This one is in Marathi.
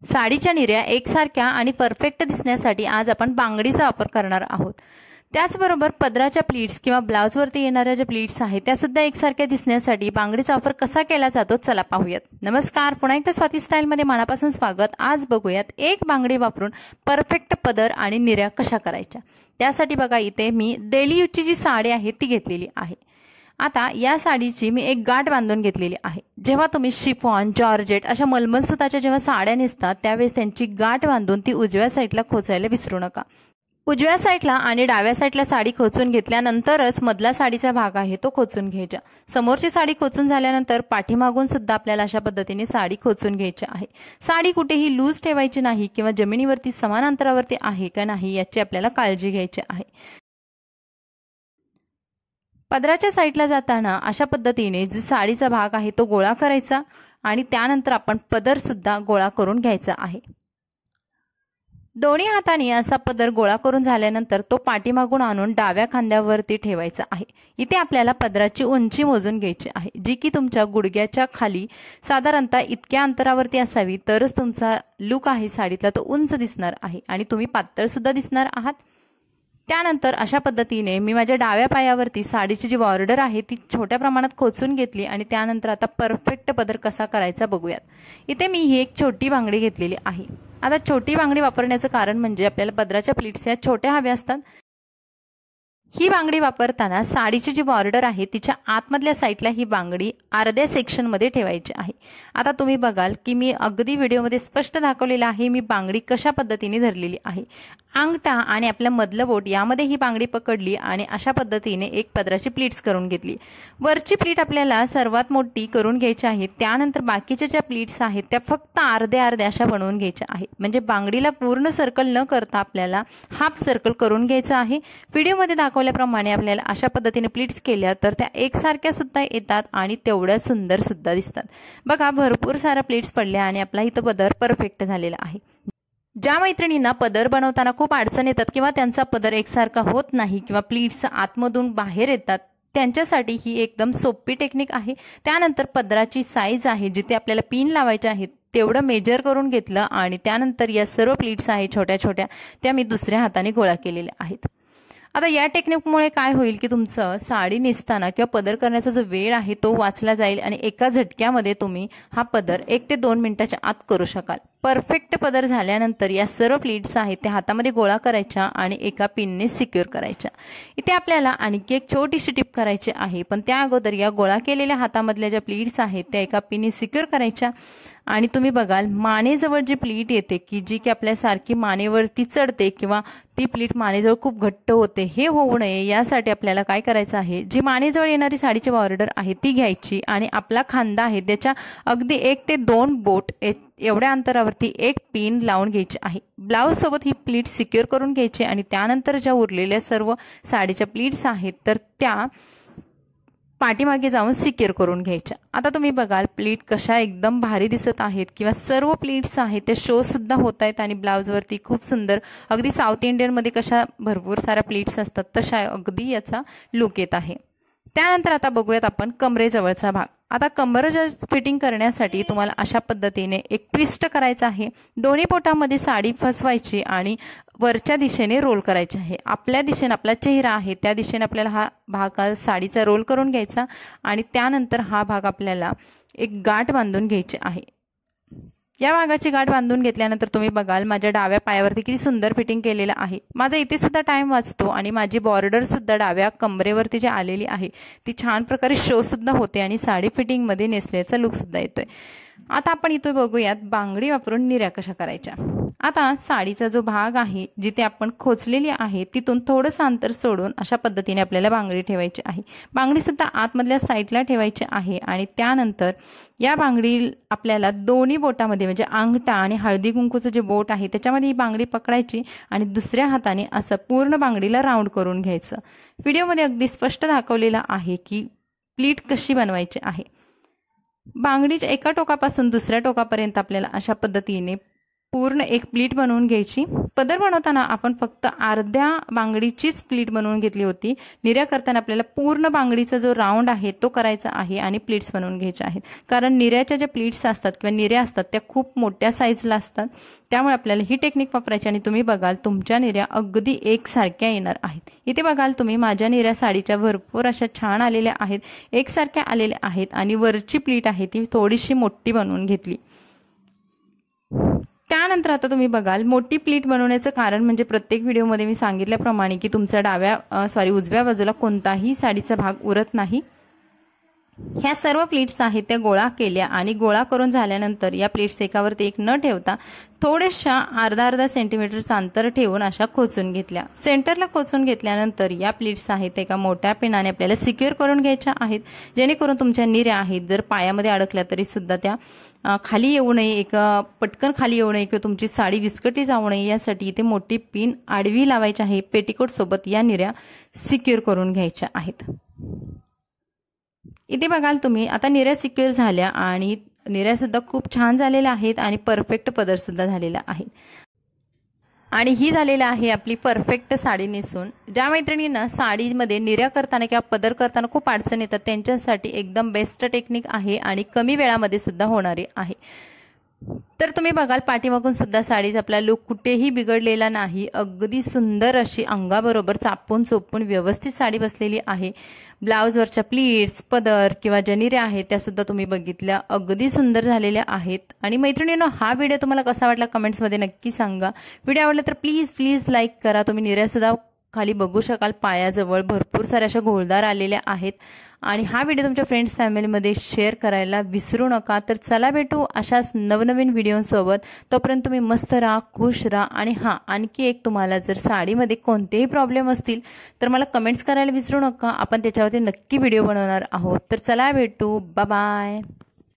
साडीच्या निर्या एकसारख्या आणि परफेक्ट दिसण्यासाठी आज आपण बांगडीचा वापर करणार आहोत। त्याचबरोबर पदराच्या प्लीट्स किंवा ब्लाउजवरती येणाऱ्या ज्या प्लीट्स आहेत त्या सुद्धा एकसारख्या दिसण्यासाठी बांगडीचा वापर कसा केला जातो चला पाहूयात। नमस्कार, पुन्हा एकदा स्वाती स्टाईल मध्ये मनापासून स्वागत। आज बघूयात एक बांगडी वापरून परफेक्ट पदर आणि निर्या कशा करायच्या। त्यासाठी बघा इथे मी डेली यूजची जी साडी आहे ती घेतलेली आहे। आता या साडीची मी एक गाठ बांधून घेतलेली आहे। जेव्हा तुम्ही शिफॉन, जॉर्जेट अशा मलमल सुताच्या जेव्हा साड्या नेसतात त्यावेळेस त्यांची गाठ बांधून ती उजव्या साईडला खोचायला विसरू नका। उजव्या साईडला आणि डाव्या साईडला साडी खोचून घेतल्यानंतरच मधला साडीचा भाग आहे तो खोचून घ्यायचा। समोरची साडी खोचून झाल्यानंतर पाठीमागून सुद्धा आपल्याला अशा पद्धतीने साडी खोचून घ्यायची आहे। साडी कुठेही लूज ठेवायची नाही किंवा जमिनीवरती समान अंतरावरती आहे का नाही याची आपल्याला काळजी घ्यायची आहे। पदराच्या साईडला जाताना अशा पद्धतीने जो साडीचा भाग आहे तो गोळा करायचा आणि त्यानंतर आपण पदर सुद्धा गोळा करून घ्यायचा आहे। दोन्ही हाताने असा पदर गोळा करून झाल्यानंतर तो पाठीमागून आणून डाव्या खांद्यावरती ठेवायचा आहे। इथे आपल्याला पदराची उंची मोजून घ्यायची आहे, जी की तुमच्या गुडघ्याच्या खाली साधारणतः इतक्या अंतरावरती असावी, तरच तुमचा लुक आहे साडीतला तो उंच दिसणार आहे आणि तुम्ही पातळ सुद्धा दिसणार आहात। त्यानंतर अशा पद्धतीने मी माझ्या डाव्या पायावरती साडीची जी बॉर्डर आहे ती छोट्या प्रमाणात खोचून घेतली आणि त्यानंतर आता परफेक्ट पदर कसा करायचा बघूयात। इथे मी ही एक छोटी बांगडी घेतलेली आहे। आता छोटी बांगडी वापरण्याचं कारण म्हणजे आपल्याला पदराच्या प्लीट्स या छोट्या हव्या असतात। ही बांगडी वापरताना साडीची जी बॉर्डर आहे तिच्या आतमधल्या साईडला ही बांगडी अर्ध्या सेक्शन मध्ये ठेवायची आहे। आता तुम्ही बघाल की मी अगदी व्हिडिओमध्ये स्पष्ट दाखवलेलं आहे मी बांगडी कशा पद्धतीने धरलेली आहे। अंगठा आणि आपल्या मधलं बोट यामध्ये ही बांगडी पकडली आणि अशा पद्धतीने एक पदराची प्लीट्स करून घेतली। वरची प्लीट आपल्याला सर्वात मोठी करून घ्यायची आहे। त्यानंतर बाकीच्या ज्या प्लीट्स आहेत त्या फक्त अर्ध्या अर्ध्या अशा बनवून घ्यायच्या आहे। म्हणजे बांगडीला पूर्ण सर्कल न करता आपल्याला हाफ सर्कल करून घ्यायचं आहे। व्हिडिओमध्ये दाखवल्याप्रमाणे आपल्याला अशा पद्धतीने प्लीट्स केल्या तर त्या एकसारख्या सुद्धा येतात आणि तेवढ्या सुंदर सुद्धा दिसतात। बघा भरपूर सारा प्लीट्स पडल्या आणि आपला इथं पदर परफेक्ट झालेला आहे। ज्या मैत्रिणींना पदर बनवताना खूप अडचण येतात किंवा त्यांचा पदर एकसारखा होत नाही किंवा प्लीट्स आतमधून बाहेर येतात त्यांच्यासाठी ही एकदम सोपी टेक्निक आहे। त्यानंतर पदराची साईज आहे जिथे आपल्याला पिन लावायचे आहेत तेवढं मेजर करून घेतलं आणि त्यानंतर या सर्व प्लीट्स आहेत छोट्या छोट्या त्या मी दुसऱ्या हाताने गोळा केलेल्या आहेत। आता या टेक्निकमुळे काय होईल की तुमचं साडी नेसताना किंवा पदर करण्याचा जो वेळ आहे तो वाचला जाईल आणि एका झटक्यामध्ये तुम्ही हा पदर 1 ते 2 मिनिटाच्या आत करू शकाल। परफेक्ट पदर झाल्यानंतर या सर्व प्लीट्स आहेत त्या हातामध्ये गोळा करायच्या आणि एका पिनने सिक्युअर करायच्या। इथे आपल्याला आणखी एक छोटीशी टिप करायची आहे, पण त्या अगोदर या गोळा केलेल्या हातामधल्या ज्या प्लीट्स आहेत त्या एका पिनने सिक्युअर करायच्या आणि तुम्ही बघाल मानेजवळ जी प्लीट येते की जी की आपल्यासारखी मानेवरती चढते किंवा ती प्लीट मानेजवळ खूप घट्ट होते, हे होऊ नये यासाठी आपल्याला काय करायचं आहे, जी मानेजवळ येणारी साडीची बॉर्डर आहे ती घ्यायची आणि आपला खांदा आहे त्याच्या अगदी 1 ते 2 बोट एवढ्या अंतरावरती एक पिन लावून घ्यायची आहे। ब्लाउज सोबत ही प्लीट सिक्युअर करून घ्यायची आणि त्यानंतर ज्या उरलेल्या सर्व साडीच्या प्लीट्स आहेत तर त्या पाठीमागे जाऊन सिक्युअर करून घ्यायच्या। आता तुम्ही बघाल प्लीट कशा एकदम भारी दिसत आहेत किंवा सर्व प्लीट्स आहेत ते शो सुद्धा होत आहेत आणि ब्लाउजवरती खूप सुंदर अगदी साऊथ इंडियन मध्ये कशा भरपूर साऱ्या प्लीट्स असतात तशा अगदी याचा लुक येत आहे। त्यानंतर आता बघूयात आपण कमरेजवळचा भाग। आता कंबर फिटिंग करण्यासाठी तुम्हाला अशा पद्धतीने एक ट्विस्ट करायचा आहे। दोन्ही बोटांमध्ये साडी फसवायची आणि वरच्या दिशेने रोल करायचे आहे। आपल्या दिशेने आपला चेहरा आहे त्या दिशेने आपल्याला हा भाग साडीचा रोल करून घ्यायचा आणि त्यानंतर हा भाग आपल्याला एक गाठ बांधून घ्यायची आहे। या भागाची गाठ बांधून घेतल्यानंतर तुम्ही बघाल माझ्या डाव्या पायावरती किती सुंदर फिटिंग केलेलं आहे। माझा इथे सुद्धा टाइम वाचतो आणि माझी बॉर्डर सुद्धा डाव्या कमरेवरती जी आलेली आहे ती छान प्रकारे शो सुद्धा होते आणि साडी फिटिंग मध्ये नेसल्याचा लुक सुद्धा येतोय। आता आपण इथे बघूयात बांगडी वापरून निर्या कशा करायच्या। आता साडीचा जो भाग आहे जिथे आपण खोचलेली आहे तिथून थोडंसं अंतर सोडून अशा पद्धतीने आपल्याला बांगडी ठेवायची आहे। बांगडी सुद्धा आतमधल्या साईडला ठेवायची आहे आणि त्यानंतर या बांगडी आपल्याला दोन्ही बोटामध्ये म्हणजे अंगठा आणि हळदी कुंकूचं जे बोट आहे त्याच्यामध्ये ही बांगडी पकडायची आणि दुसऱ्या हाताने असं पूर्ण बांगडीला राऊंड करून घ्यायचं। व्हिडिओमध्ये अगदी स्पष्ट दाखवलेलं आहे की प्लीट कशी बनवायची आहे। बांगडीच्या एका टोकापासून दुसऱ्या टोकापर्यंत आपल्याला अशा पद्धतीने पूर्ण एक प्लीट बनवून घ्यायची। पदर बनवताना आपण फक्त अर्ध्या बांगडीचीच प्लीट बनवून घेतली होती। निर्या करताना आपल्याला पूर्ण बांगडीचा जो राऊंड आहे तो करायचा आहे आणि प्लीट्स बनवून घ्यायच्या आहेत, कारण निर्याच्या ज्या प्लीट्स असतात किंवा निर्या असतात त्या खूप मोठ्या साईजला असतात। त्यामुळे आपल्याला ही टेक्निक वापरायची आणि तुम्ही बघाल तुमच्या निर्या अगदी एकसारख्या येणार आहेत। इथे बघाल तुम्ही माझ्या निर्या साडीच्या भरपूर अशा छान आलेल्या आहेत, एकसारख्या आलेल्या आहेत आणि वरची प्लीट आहे ती थोडीशी मोठी बनवून घेतली। त्यानंतर आता तुम्ही बघाल मोठी प्लीट बनवण्याचं कारण म्हणजे प्रत्येक व्हिडिओमध्ये मी सांगितल्याप्रमाणे की तुमचा उजव्या बाजूला कोणताही साडीचा भाग उरत नाही। ह्या सर्व प्लीट्स आहेत त्या गोळा केल्या आणि गोळा करून झाल्यानंतर या प्लीट्स एकावरती एक न ठेवता थोड्याशा अर्धा सेंटीमीटरचं अंतर ठेवून अशा खोचून घेतल्या। सेंटरला खोचून घेतल्यानंतर या प्लीट्स आहेत एका मोठ्या पिनाने आपल्याला सिक्युअर करून घ्यायच्या आहेत, जेणेकरून तुमच्या निर्या आहेत जर पायामध्ये अडकल्या तरी सुद्धा त्या खाली येऊ नये, पटकन खाली येऊ नये किंवा तुमची साडी विस्कटली जाऊ नये यासाठी इथे मोठी पिन आडवी लावायची आहे। पेटिकोट सोबत या निर्या सिक्युअर करून घ्यायच्या आहेत। इथे बघाल तुम्ही आता निर्या सिक्युअर झाल्या आणि निर्या सुद्धा खूप छान झालेल्या आहेत आणि परफेक्ट पदर सुद्धा झालेला आहे। आणि ही झालेला आहे आपली परफेक्ट साडी नेसून। ज्या मैत्रिणींना साडीमध्ये निर्या करताना किंवा पदर करताना खूप अडचण येतात त्यांच्यासाठी एकदम बेस्ट टेक्निक आहे आणि कमी वेळामध्ये सुद्धा होणारी आहे। तर तुम्ही बघाल पाठीमागून सुद्धा साडीचा आपला लुक कुठेही बिघडलेला नाही, अगदी सुंदर अशी अंगाबरोबर चापून चोपून व्यवस्थित साडी बसलेली आहे। ब्लाउजवरच्या प्लीट्स पदर किंवा ज्या निर्या आहेत त्या सुद्धा तुम्ही बघितल्या अगदी सुंदर झालेल्या आहेत। आणि मैत्रिणींनो हा व्हिडिओ तुम्हाला कसा वाटला कमेंट्समध्ये नक्की सांगा। व्हिडिओ आवडला तर प्लीज लाईक करा। तुम्ही निर्या सुद्धा खाली बघू शकाल पायाजवळ भरपूर साऱ्या अशा घोळदार आलेल्या आहेत आणि हा व्हिडिओ तुमच्या फ्रेंड्स फॅमिलीमध्ये शेअर करायला विसरू नका। तर चला भेटू अशाच नवनवीन व्हिडिओसोबत, तोपर्यंत तुम्ही मस्त राहा, खुश राहा आणि हां आणखी एक तुम्हाला जर साडीमध्ये कोणतेही प्रॉब्लेम असतील तर मला कमेंट्स करायला विसरू नका, आपण त्याच्यावरती नक्की व्हिडिओ बनवणार आहोत। तर चला भेटू, बाय बाय।